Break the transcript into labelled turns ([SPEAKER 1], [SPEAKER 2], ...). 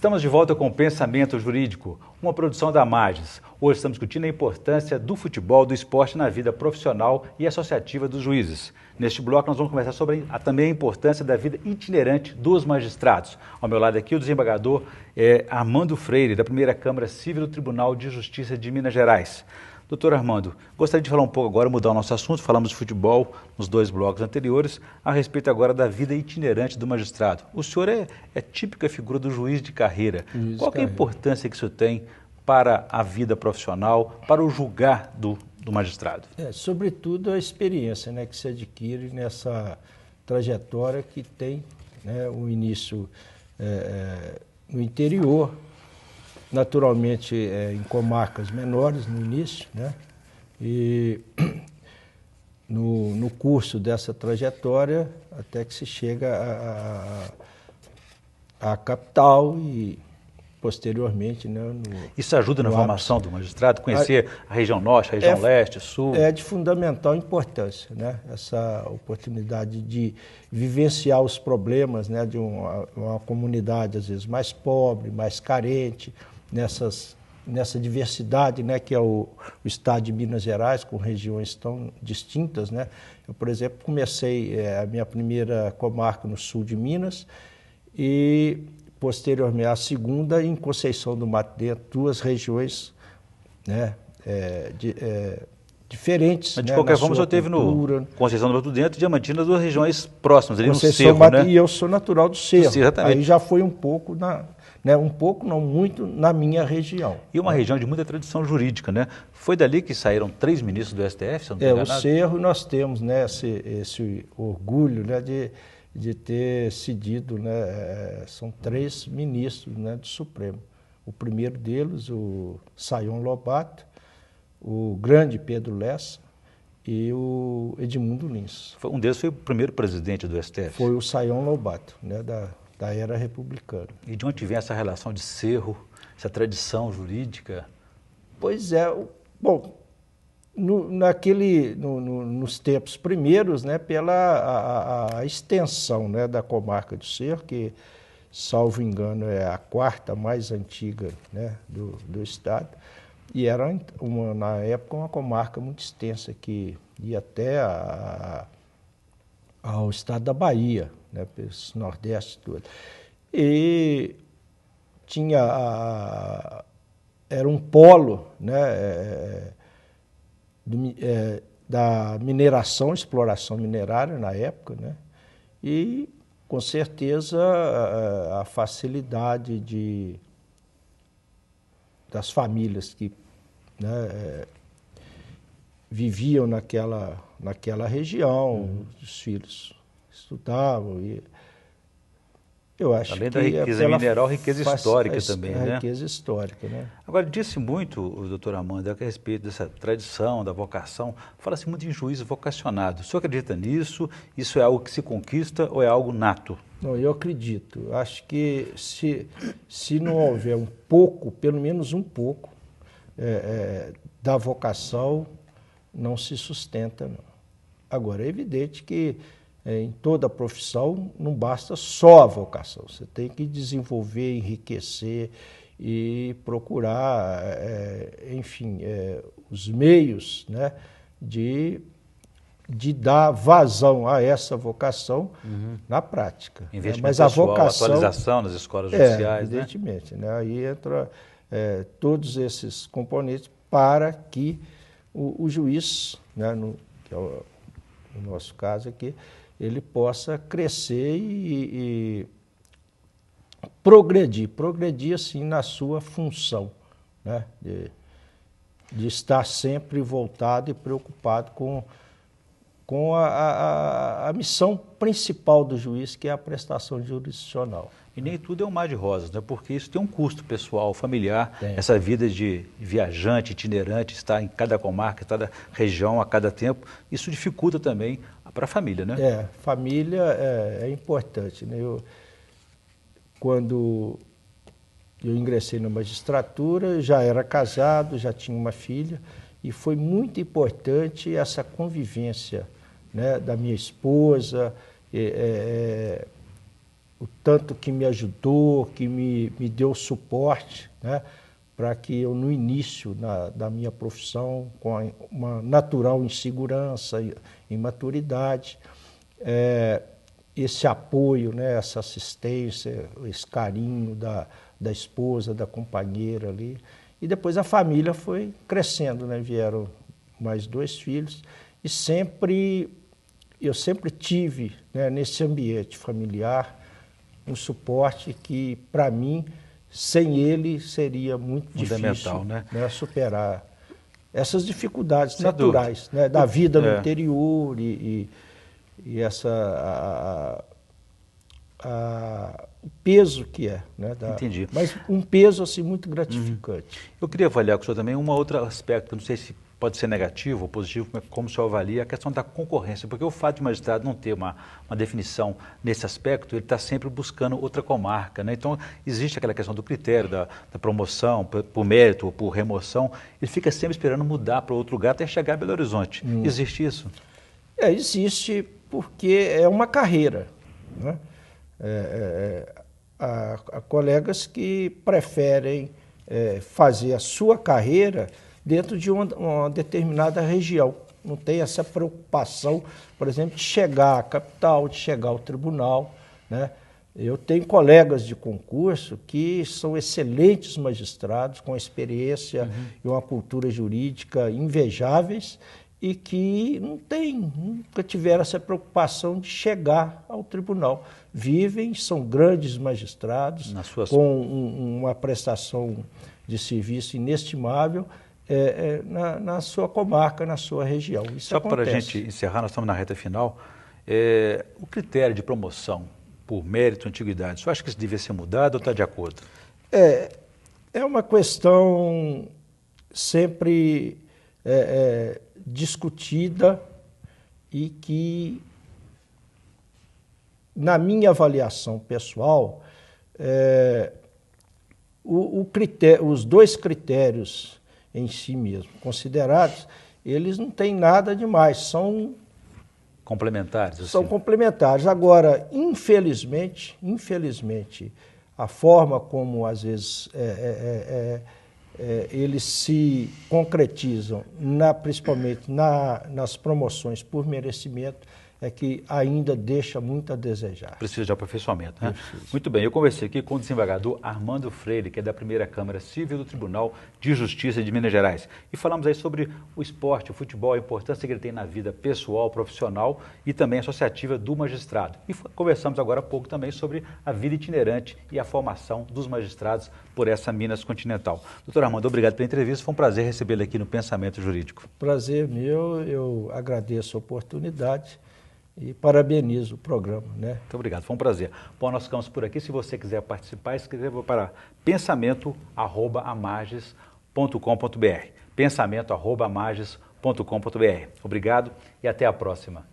[SPEAKER 1] Estamos de volta com o Pensamento Jurídico, uma produção da Magis. Hoje estamos discutindo a importância do futebol, do esporte na vida profissional e associativa dos juízes. Neste bloco nós vamos conversar sobre também a importância da vida itinerante dos magistrados. Ao meu lado aqui o desembargador Armando Freire, da Primeira Câmara Civil do Tribunal de Justiça de Minas Gerais. Doutor Armando, gostaria de falar um pouco agora, mudar o nosso assunto, falamos de futebol nos dois blocos anteriores, a respeito agora da vida itinerante do magistrado. O senhor é típica figura do juiz de carreira. Qual que é a importância que isso tem para a vida profissional, para o julgar do magistrado?
[SPEAKER 2] Sobretudo a experiência, né, que se adquire nessa trajetória que tem, né, o início no interior, naturalmente em comarcas menores no início, né? E no curso dessa trajetória até que se chega à capital e posteriormente, né,
[SPEAKER 1] isso ajuda na formação do magistrado, conhecer a região norte, a região leste, sul?
[SPEAKER 2] É de fundamental importância, né? Essa oportunidade de vivenciar os problemas, né, de uma comunidade às vezes mais pobre, mais carente, nessa diversidade, né, que é o estado de Minas Gerais, com regiões tão distintas, né? Eu, por exemplo, comecei a minha primeira comarca no sul de Minas e, posteriormente, a segunda em Conceição do Mato Dentro, duas regiões, né, diferentes.
[SPEAKER 1] Mas, de
[SPEAKER 2] né,
[SPEAKER 1] qualquer forma, o senhor teve no Conceição do Mato Dentro e Diamantina, duas regiões próximas, ali
[SPEAKER 2] Conceição
[SPEAKER 1] no Cerro, né?
[SPEAKER 2] E eu sou natural do Cerro.
[SPEAKER 1] Exatamente.
[SPEAKER 2] Aí já foi um pouco um pouco, não muito, na minha região.
[SPEAKER 1] E uma região de muita tradição jurídica, né? Foi dali que saíram 3 ministros do STF, se eu não estou enganado?
[SPEAKER 2] O Cerro nós temos, né, esse orgulho, né, de ter cedido, né, são 3 ministros, né, do Supremo. O primeiro deles, o Sayão Lobato, o grande Pedro Lessa e o Edmundo Lins.
[SPEAKER 1] Um deles foi o primeiro presidente do STF?
[SPEAKER 2] Foi o Sayão Lobato, né, da era republicana.
[SPEAKER 1] E de onde vem essa relação de cerro, essa tradição jurídica?
[SPEAKER 2] Pois é, bom, nos tempos primeiros, né, pela a extensão, né, da comarca do Cerro, que, salvo engano, é a 4ª mais antiga, né, do estado, e era, na época, uma comarca muito extensa, que ia até ao estado da Bahia, né, pelo Nordeste todo. E era um polo, né, da mineração, exploração minerária na época, né, e com certeza a facilidade das famílias que, né, viviam naquela região, os filhos estudavam e eu acho
[SPEAKER 1] além
[SPEAKER 2] que
[SPEAKER 1] da riqueza mineral, riqueza histórica também, né?
[SPEAKER 2] Riqueza histórica, né?
[SPEAKER 1] Agora, disse muito o doutor Armando a respeito dessa tradição, da vocação, fala-se muito em juiz vocacionado. O senhor acredita nisso? Isso é algo que se conquista ou é algo nato?
[SPEAKER 2] Não, eu acredito. Acho que se não houver um pouco, pelo menos um pouco, da vocação, não se sustenta, não. Agora, é evidente que em toda profissão não basta só a vocação, você tem que desenvolver, enriquecer e procurar, enfim, os meios, né, de dar vazão a essa vocação na prática.
[SPEAKER 1] Investimento
[SPEAKER 2] Mas a
[SPEAKER 1] pessoal,
[SPEAKER 2] vocação,
[SPEAKER 1] atualização nas escolas judiciais,
[SPEAKER 2] evidentemente, né? Aí entra todos esses componentes para que o juiz, né, que é no nosso caso aqui, ele possa crescer e progredir assim na sua função, né, de estar sempre voltado e preocupado com a missão principal do juiz, que é a prestação jurisdicional.
[SPEAKER 1] E nem tudo é um mar de rosas, né? Porque isso tem um custo pessoal, familiar,
[SPEAKER 2] Tem.
[SPEAKER 1] Essa vida de viajante, itinerante, estar em cada comarca, cada região, a cada tempo, isso dificulta também para a família, né?
[SPEAKER 2] Família é importante, né? Quando eu ingressei na magistratura, já era casado, já tinha uma filha, e foi muito importante essa convivência, né, da minha esposa, o tanto que me ajudou, que me deu suporte, né, para que eu, no início da minha profissão, com uma natural insegurança e imaturidade, esse apoio, né, essa assistência, esse carinho da esposa, da companheira ali. E depois a família foi crescendo, né, vieram mais 2 filhos, e eu sempre tive, né, nesse ambiente familiar um suporte que, para mim, sem ele seria muito difícil, né, superar essas dificuldades
[SPEAKER 1] sem
[SPEAKER 2] naturais, né, da vida no
[SPEAKER 1] É.
[SPEAKER 2] interior e o peso que é, né,
[SPEAKER 1] Entendi.
[SPEAKER 2] mas um peso assim muito gratificante.
[SPEAKER 1] Eu queria avaliar com o senhor também um outro aspecto, não sei se pode ser negativo ou positivo, como o senhor avalia a questão da concorrência, porque o fato de o magistrado não ter uma definição nesse aspecto, ele está sempre buscando outra comarca, né? Então, existe aquela questão do critério da promoção, por mérito ou por remoção, ele fica sempre esperando mudar para outro lugar até chegar a Belo Horizonte. Existe isso?
[SPEAKER 2] Existe porque é uma carreira, né? Há colegas que preferem fazer a sua carreira dentro de uma determinada região. Não tem essa preocupação, por exemplo, de chegar à capital, de chegar ao tribunal, né? Eu tenho colegas de concurso que são excelentes magistrados, com experiência e uma cultura jurídica invejáveis, e que nunca tiveram essa preocupação de chegar ao tribunal. Vivem, são grandes magistrados, com uma prestação de serviço inestimável na sua comarca, na sua região. Isso
[SPEAKER 1] Só
[SPEAKER 2] acontece.
[SPEAKER 1] para a gente encerrar, nós estamos na reta final, o critério de promoção por mérito e antiguidade, o senhor acha que isso devia ser mudado ou está de acordo?
[SPEAKER 2] É uma questão sempre discutida e que, na minha avaliação pessoal, os 2 critérios em si mesmo considerados, eles não têm nada demais, são
[SPEAKER 1] complementares. Assim.
[SPEAKER 2] São complementares. Agora, infelizmente, a forma como às vezes eles se concretizam, principalmente nas promoções por merecimento, é que ainda deixa muito a desejar.
[SPEAKER 1] Precisa de aperfeiçoamento, né? Muito bem, eu conversei aqui com o desembargador Armando Freire, que é da primeira Câmara Civil do Tribunal de Justiça de Minas Gerais. E falamos aí sobre o esporte, o futebol, a importância que ele tem na vida pessoal, profissional e também associativa do magistrado. E conversamos agora há pouco também sobre a vida itinerante e a formação dos magistrados por essa Minas continental. Doutor Armando, obrigado pela entrevista, foi um prazer recebê-lo aqui no Pensamento Jurídico.
[SPEAKER 2] Prazer meu, eu agradeço a oportunidade e parabenizo o programa, né?
[SPEAKER 1] Muito obrigado, foi um prazer. Bom, nós ficamos por aqui. Se você quiser participar, escreva para pensamento@amages.com.br. pensamento@amages.com.br. Obrigado e até a próxima.